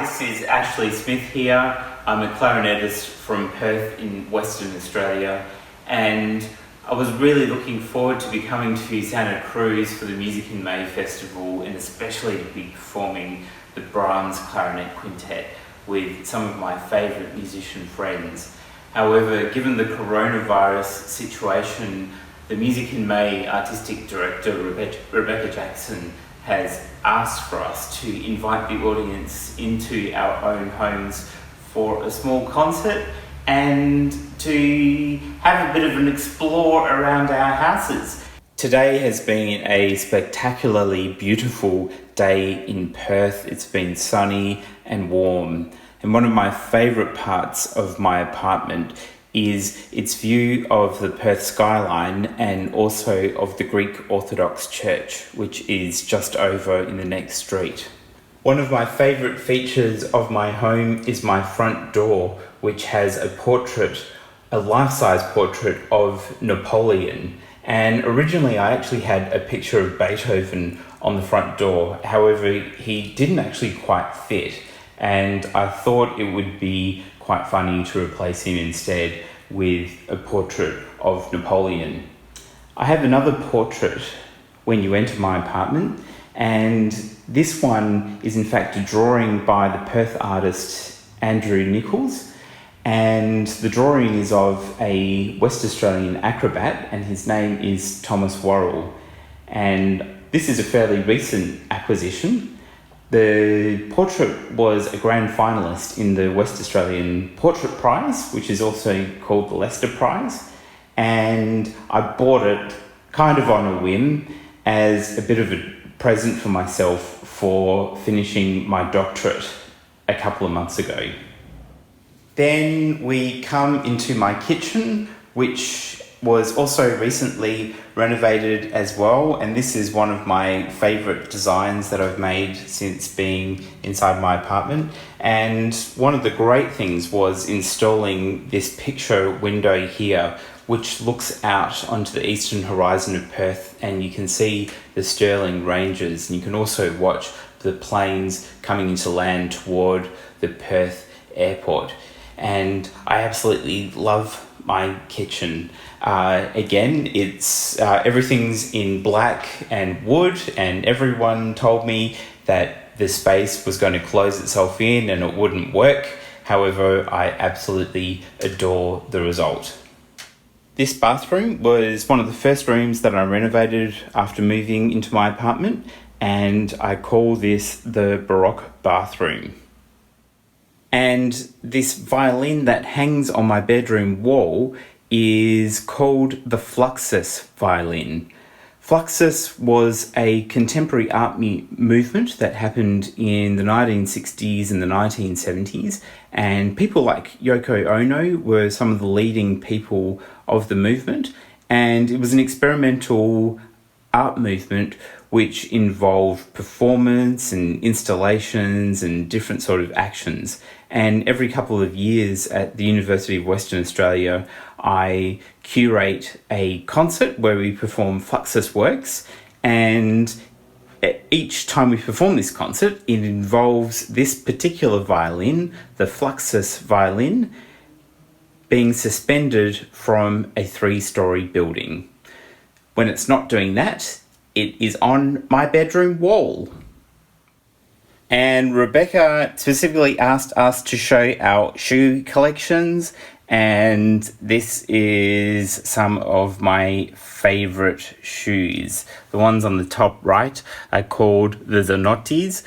this is Ashley Smith here. I'm a clarinettist from Perth in Western Australia, and I was really looking forward to be coming to Santa Cruz for the Music in May Festival, and especially to be performing the Brahms Clarinet Quintet with some of my favourite musician friends. However, given the coronavirus situation, the Music in May Artistic Director Rebecca Jackson has asked for us to invite the audience into our own homes for a small concert and to have a bit of an explore around our houses. Today has been a spectacularly beautiful day in Perth. It's been sunny and warm, and one of my favourite parts of my apartment is its view of the Perth skyline and also of the Greek Orthodox Church, which is just over in the next street. One of my favourite features of my home is my front door, which has a life-size portrait of Napoleon. And originally I actually had a picture of Beethoven on the front door. However, he didn't actually quite fit, and I thought it would be quite funny to replace him instead with a portrait of Napoleon. I have another portrait when you enter my apartment, and this one is in fact a drawing by the Perth artist Andrew Nichols, and the drawing is of a West Australian acrobat, and his name is Thomas Worrell, and this is a fairly recent acquisition. The portrait was a grand finalist in the West Australian Portrait Prize, which is also called the Leicester Prize, and I bought it kind of on a whim as a bit of a present for myself for finishing my doctorate a couple of months ago. Then we come into my kitchen, which was also recently renovated as well, and this is one of my favourite designs that I've made since being inside my apartment. And one of the great things was installing this picture window here, which looks out onto the eastern horizon of Perth, and you can see the Stirling Ranges, and you can also watch the planes coming into land toward the Perth airport. And I absolutely love my kitchen. Again, it's everything's in black and wood, and everyone told me that the space was going to close itself in and it wouldn't work. However, I absolutely adore the result. This bathroom was one of the first rooms that I renovated after moving into my apartment, and I call this the Baroque bathroom. And this violin that hangs on my bedroom wall is called the Fluxus violin. Fluxus was a contemporary art movement that happened in the 1960s and the 1970s, and people like Yoko Ono were some of the leading people of the movement, and it was an experimental art movement which involved performance and installations and different sort of actions. And every couple of years at the University of Western Australia, I curate a concert where we perform Fluxus works, and each time we perform this concert, it involves this particular violin, the Fluxus violin, being suspended from a 3-story building. When it's not doing that, it is on my bedroom wall. And Rebecca specifically asked us to show our shoe collections, and this is some of my favourite shoes. The ones on the top right are called the Zanottis.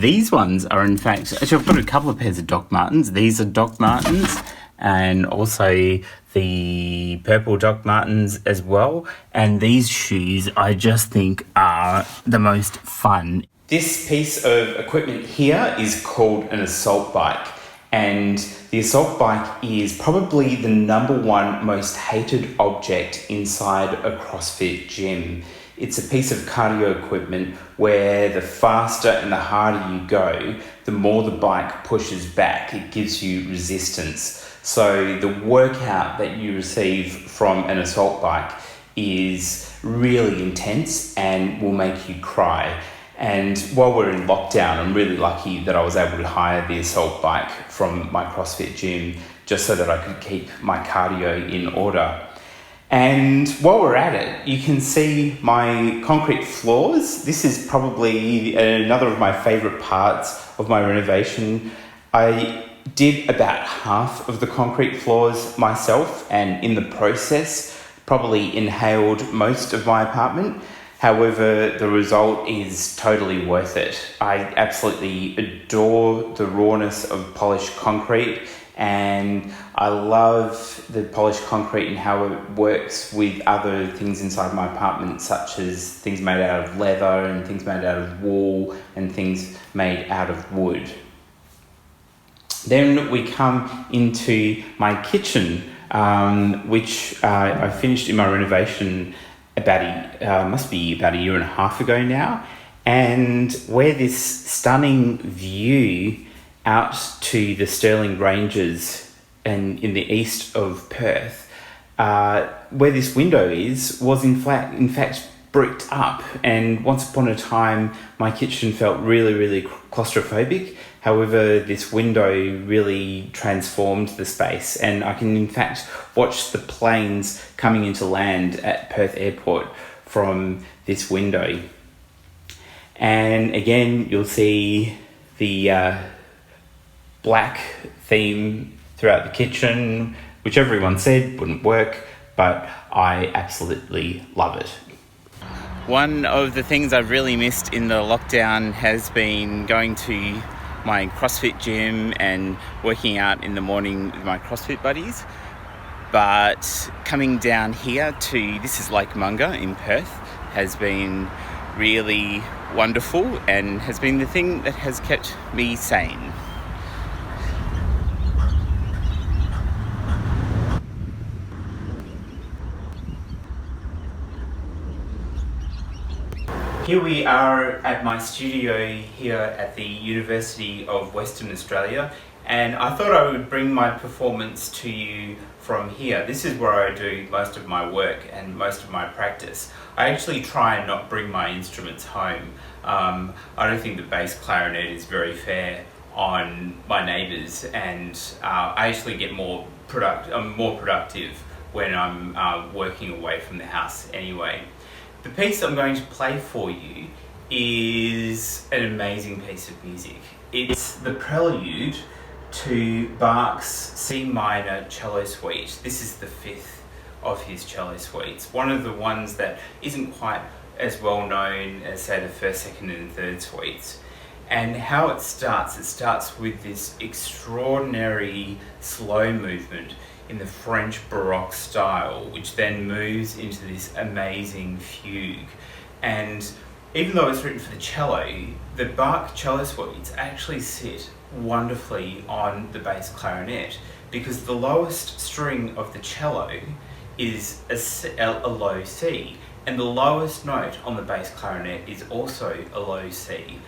These ones are in fact, actually I've got a couple of pairs of Doc Martens. These are Doc Martens, and also the purple Doc Martens as well. And these shoes I just think are the most fun. This piece of equipment here is called an assault bike, and the assault bike is probably the number one most hated object inside a CrossFit gym. It's a piece of cardio equipment where the faster and the harder you go, the more the bike pushes back. It gives you resistance. So the workout that you receive from an assault bike is really intense and will make you cry. And while we're in lockdown, I'm really lucky that I was able to hire the assault bike from my CrossFit gym just so that I could keep my cardio in order. And while we're at it, you can see my concrete floors. This is probably another of my favourite parts of my renovation. I did about half of the concrete floors myself, and in the process probably inhaled most of my apartment. However, the result is totally worth it. I absolutely adore the rawness of polished concrete, and I love the polished concrete and how it works with other things inside my apartment, such as things made out of leather and things made out of wool and things made out of wood. Then we come into my kitchen, which I finished in my renovation must be about a year and a half ago now, and where this stunning view out to the Stirling Ranges and in the east of Perth, where this window was in fact bricked up, and once upon a time my kitchen felt really claustrophobic. However, this window really transformed the space, and I can in fact watch the planes coming into land at Perth Airport from this window. And again, you'll see the black theme throughout the kitchen, which everyone said wouldn't work, but I absolutely love it. One of the things I've really missed in the lockdown has been going to my CrossFit gym and working out in the morning with my CrossFit buddies. But coming down here to, this is Lake Munga in Perth, has been really wonderful and has been the thing that has kept me sane. Here we are at my studio here at the University of Western Australia, and I thought I would bring my performance to you from here. This is where I do most of my work and most of my practice. I actually try and not bring my instruments home. I don't think the bass clarinet is very fair on my neighbours, and I actually get I'm more productive when I'm working away from the house anyway. The piece I'm going to play for you is an amazing piece of music. It's the prelude to Bach's C minor cello suite. This is the fifth of his cello suites. One of the ones that isn't quite as well known as, say, the first, second and third suites. And how it starts with this extraordinary slow movement in the French Baroque style, which then moves into this amazing fugue. And even though it's written for the cello, the Bach cello suites actually sit wonderfully on the bass clarinet, because the lowest string of the cello is a low C, and the lowest note on the bass clarinet is also a low C.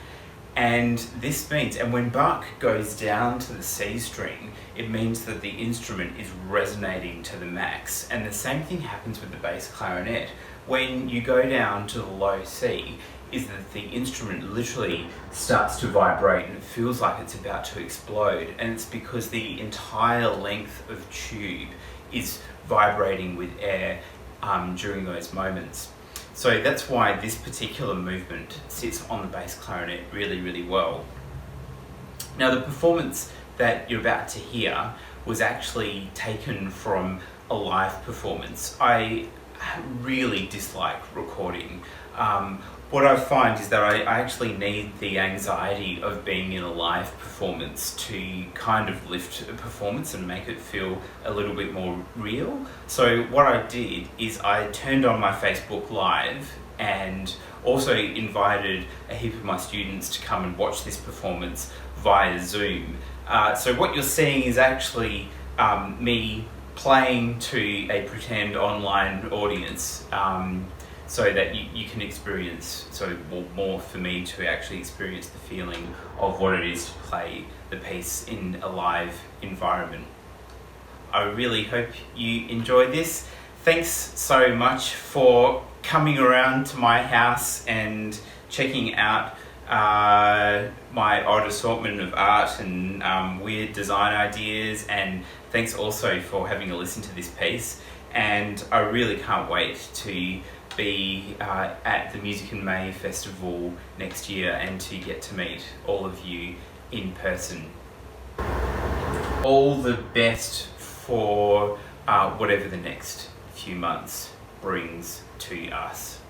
And this means, and when Bach goes down to the C string, it means that the instrument is resonating to the max. And the same thing happens with the bass clarinet. When you go down to the low C, is that the instrument literally starts to vibrate and it feels like it's about to explode. And it's because the entire length of tube is vibrating with air during those moments. So that's why this particular movement sits on the bass clarinet really well. Now, the performance that you're about to hear was actually taken from a live performance. I really dislike recording. What I find is that I actually need the anxiety of being in a live performance to kind of lift a performance and make it feel a little bit more real. So what I did is I turned on my Facebook Live and also invited a heap of my students to come and watch this performance via Zoom. So what you're seeing is actually me playing to a pretend online audience, so that you can experience, more for me to actually experience the feeling of what it is to play the piece in a live environment. I really hope you enjoy this. Thanks so much for coming around to my house and checking out my odd assortment of art and weird design ideas, and thanks also for having a listen to this piece. And I really can't wait to be at the Music in May Festival next year and to get to meet all of you in person. All the best for whatever the next few months brings to us.